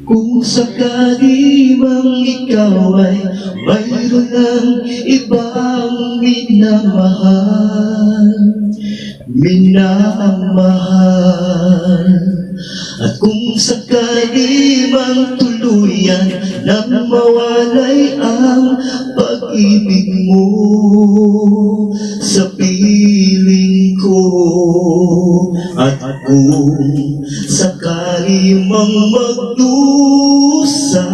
Kung sakali mang ikaw ay mayroon ng ibang minamahal, at kung sakali mang tuluyan na mawalay ang pag-ibig mo sa piling ko, at kung sakali mang magdusa,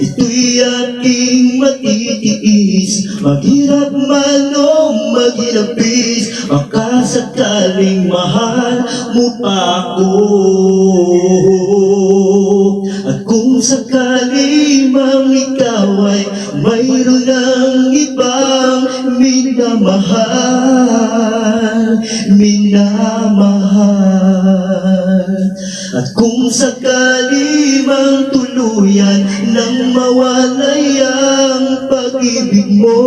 ito'y aking matitiis, maghirap man o maghirapis, baka sakaling mahal mo pa ako. At kung sakali mang ikaw ay mayroon ng ibang minamahal, at kung sakali mang tuluyan nang mawalay ang pag-ibig mo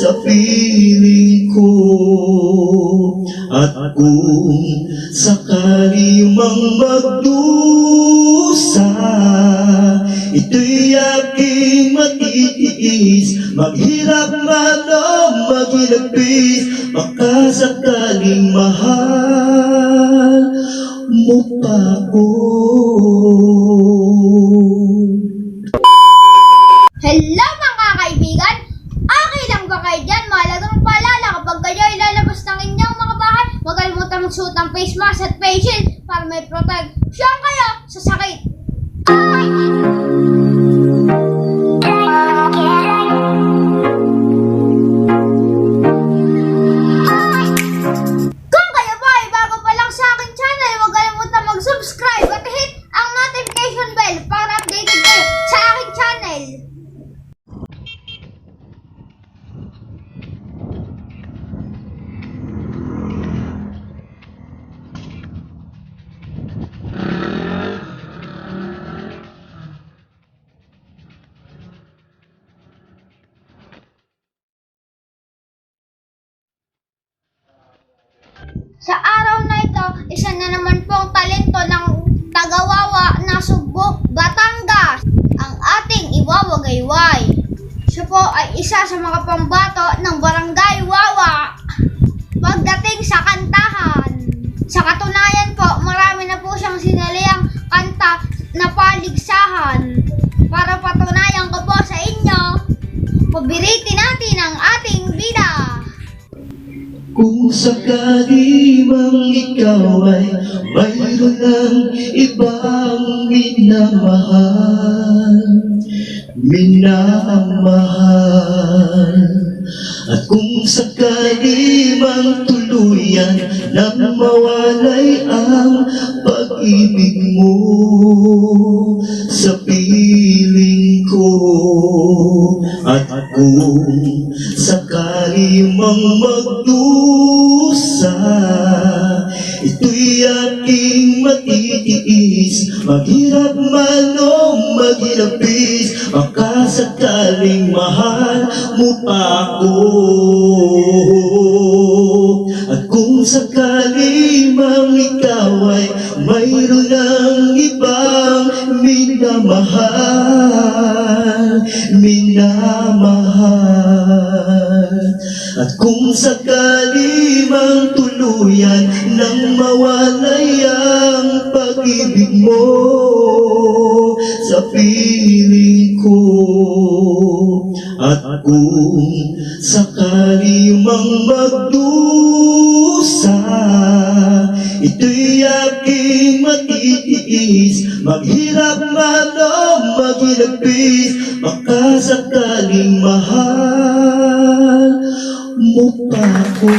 sa piling ko, at kung sakali mang magdusa, ito'y aking matitiis, maghirap man o maghilapis, baka sakaling mahal mo pa ako. Hello mga kaibigan! Okay lang ba kayo dyan? Mahalagang paalala kapag kayo ay lalabas ng inyong mga bahay, huwag kalimutan magsuot ng face mask at face shield para may protection kayo sa sakit. Kung kayo po ay bago pa lang sa aking channel, huwag kalimutan mag-subscribe at hit ang notification bell para updated kayo sa aking channel. Sa araw na ito, isa na naman pong talento ng taga-Wawa na Subo, Batangas, ang ating Iwawa Gayway. Siya po ay isa sa mga pambato ng Barangay Wawa pagdating sa kantahan. Sa katunayan po, marami na po siyang sinaliang kanta na paligsahan. Para patunayan ko po sa inyo, pabiritin natin ang ating bida. Kung sakali mang ikaw ay mayroon ng ibang minamahal, at kung sakali mang tuluyan na mawalay ang pag-ibig mo sa piling ko, at kung sakali mang magdusa, ito'y aking matitiis, maghirap man o maghirapis, baka sakaling mahal mo pa ako. At kung sakali mang ikaw ay mayroon ng ibang minamahal, at kung sakali mang tuluyan nang mawalay ang pag-ibig mo sa piling ko, at kung sakali mang magdusa, ito'y aking matitiis, maghirap man o maghilapis, baka sakaling mahal mo pa ako.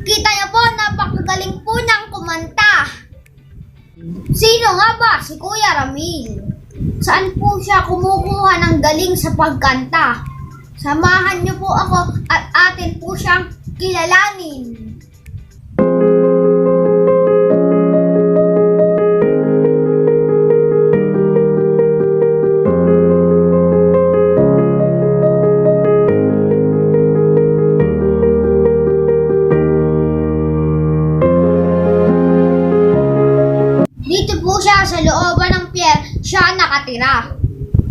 Kita niyo po, napakagaling po ng kumanta. Sino nga ba si Kuya Ramil? Saan po siya kumukuha ng galing sa pagkanta? Samahan niyo po ako at atin po siyang kilalanin. Kaya sa looban ng pier, siya nakatira.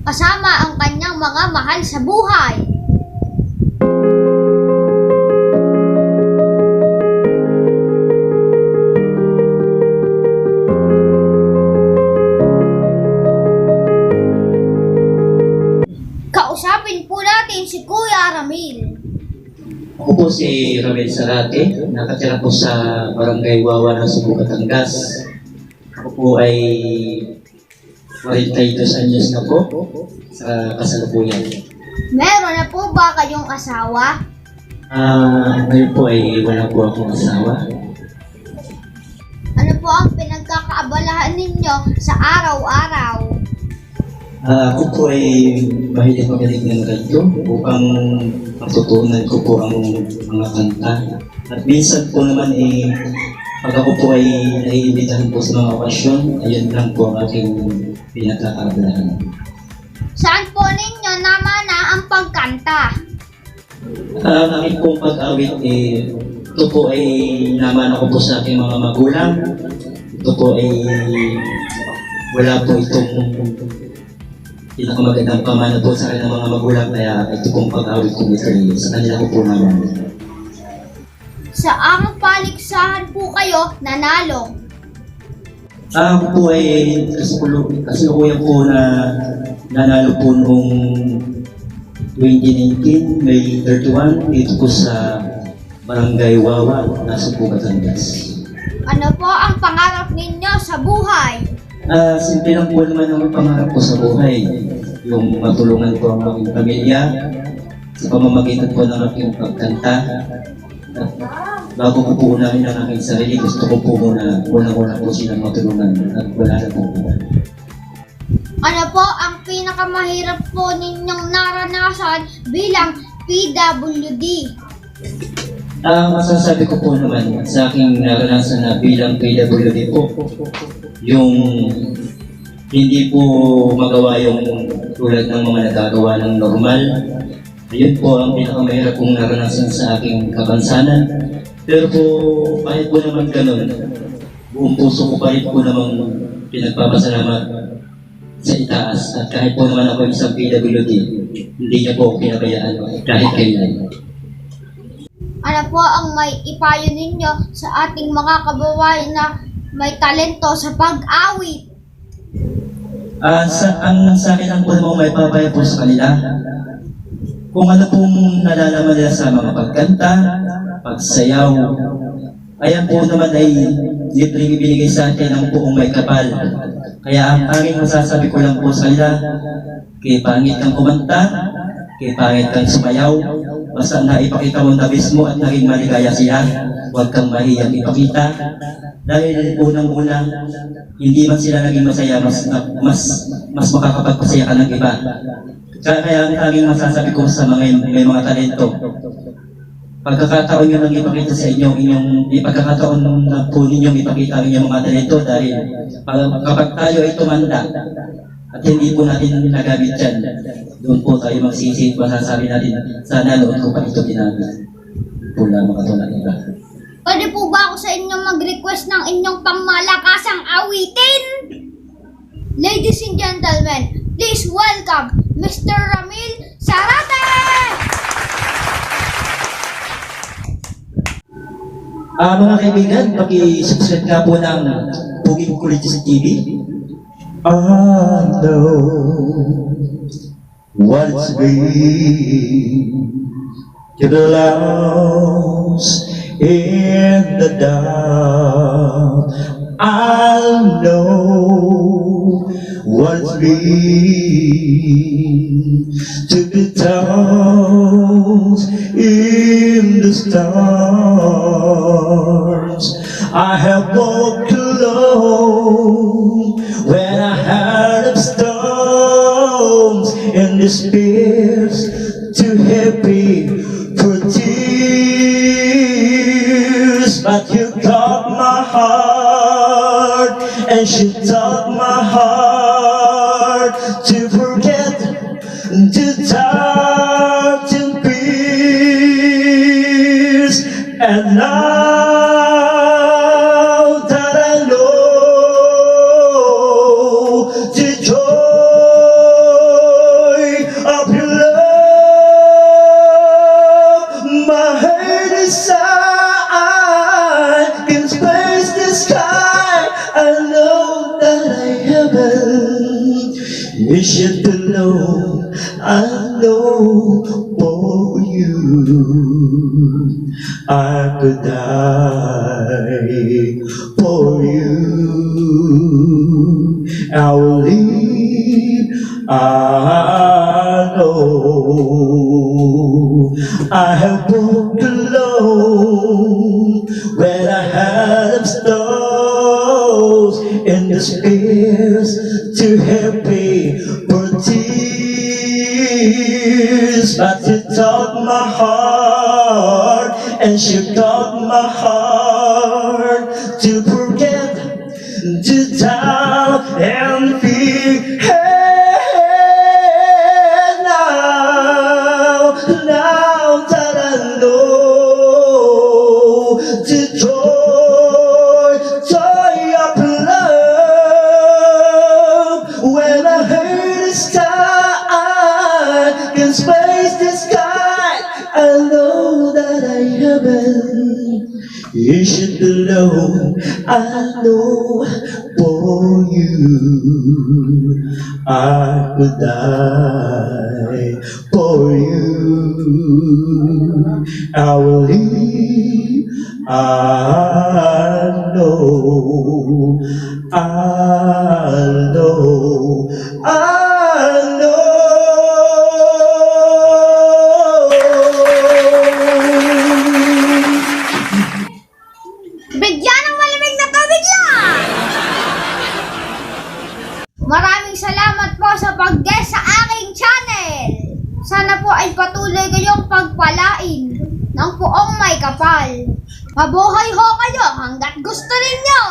Kasama ang kanyang mga mahal sa buhay. Kausapin po natin si Kuya Ramil. Ako po si Ramel Sarate, nakatira po sa Barangay Wawa ng Cebu, Batangas. Ako po ay 42 anyos na po sa kasalukuyan. Meron na po ba kayong asawa? Ngayon po ay wala po akong asawa. Ano po ang pinagkakaabalahan ninyo sa araw-araw? Ako po ay mahilig magaling ng radyo upang matutunan ko po ang mga kanta. At minsan po naman pag ako po ay naiimbitahan po sa mga okasyon, ayun lang po ang aking pinagkakaabalahan. Saan po ninyo namana ang pagkanta? Ang aking pong pag-awit, ito po ay naman ako po sa aking mga magulang. Ito po ay wala po itong pinakamagandang pamana po sa akin ng mga magulang, kaya ito pong pag-awit ko ito sa kanila ko po naman. Sa ang paligsahan po kayo nanalo. Ako po ay kasalukuyan po na nanalo po noong 2019, May 31, dito po sa Barangay Wawa, nasa po Batangas. Ano po ang pangarap ninyo sa buhay? Simple lang po naman ang pangarap ko sa buhay. Yung matulungan ko ang aking pamilya sa pamamagitan po ng aking pagkanta. At bago ko po unahin ang aking sarili, gusto ko po unang-una po silang matulungan at wala na po iba. Ano po ang pinakamahirap po ninyong naranasan bilang PWD? Masasabi ko po naman sa aking naranasan na bilang PWD po, yung hindi po magawa yung tulad ng mga nagagawa ng normal. Ayun po ang pinakamahirap kong naranasan sa aking kabansanan. Pero po, kahit po naman ganun, buong puso ko pa rin po namang pinagpapasalamat sa itaas. At kahit po naman ako isang PWD, hindi niya po ako pinabayaan kahit kailan. Ano po ang may ipayo ninyo sa ating mga kababayan na may talento sa pag-awit? Ang sa akin lang po naman may papayo po sa kanila. Kung ano pong nalalaman nila sa mga pagkanta, pagsayaw, ayan po naman ay libreng ibinigay sa akin ng buong may kapal. Kaya ang aking masasabi ko lang po sa kanila, kay pangit kang kumanta, kay pangit kang sumayaw, basta naipakita mo na mismo at naging maligaya sila, huwag kang mahiyang ipakita. Dahil unang-una, hindi man sila naging masaya, mas makakapagpasaya ka ng iba. Kaya ang aking masasabi ko sa mga may mga talento, pagkakataon nyo lang ipakita sa inyong ipagkakataon na po ninyong ipakita ang inyong mga talento dahil kapag tayo ay tumanda at hindi po natin nagamit dyan, doon po tayo magsisip, masasabi natin, sana noon ko pa ito ginamit. Po lamang katulad iba. Pwede po ba ako sa inyo mag-request ng inyong pangmalakasang awitin? Ladies and gentlemen, please welcome Mr. Ramil Sarate! Mga kaibigan, paki-subscribe nga po ng Puging Kulitis TV. I know what it's been to be lost in the dark. I know what it's been to be tossed in the stars. I have walked alone when I heard of storms and despairs too heavy for tears. But you caught my heart and she taught my heart to forget the dark and fears. And now that I know You should know, I know for you, I could die for you. I will leave, I know. I have walked alone when I had stars in the spears too heavy for tears, but you taught my heart and she taught my heart to forget, to doubt and fear. Hey, now that I know the joy of love, when I heard the sky can space the sky, I know that I haven't. You should know, I know for you, I could die for you. I will leave, I know, I know, I know. Bigyan ng malamig na tubig lang! Maraming salamat po sa pag-guest sa aking channel. Sana po ay patuloy kayong pagpalain ng puong may kapal. Mabuhay ho kayo hanggat gusto ninyo!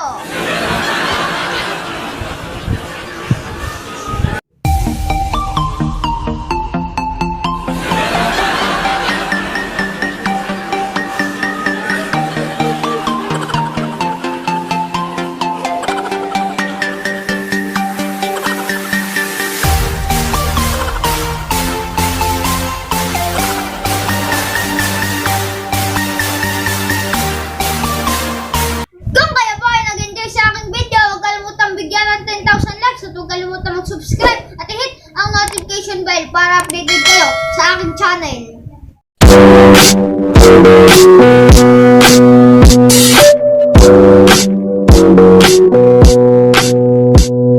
Kung kayo po ay nag-enjoy sa aking video, huwag kalimutang bigyan ng 10,000 likes at huwag kalimutang mag-subscribe at i-hit ang notification bell para updated kayo sa aking channel.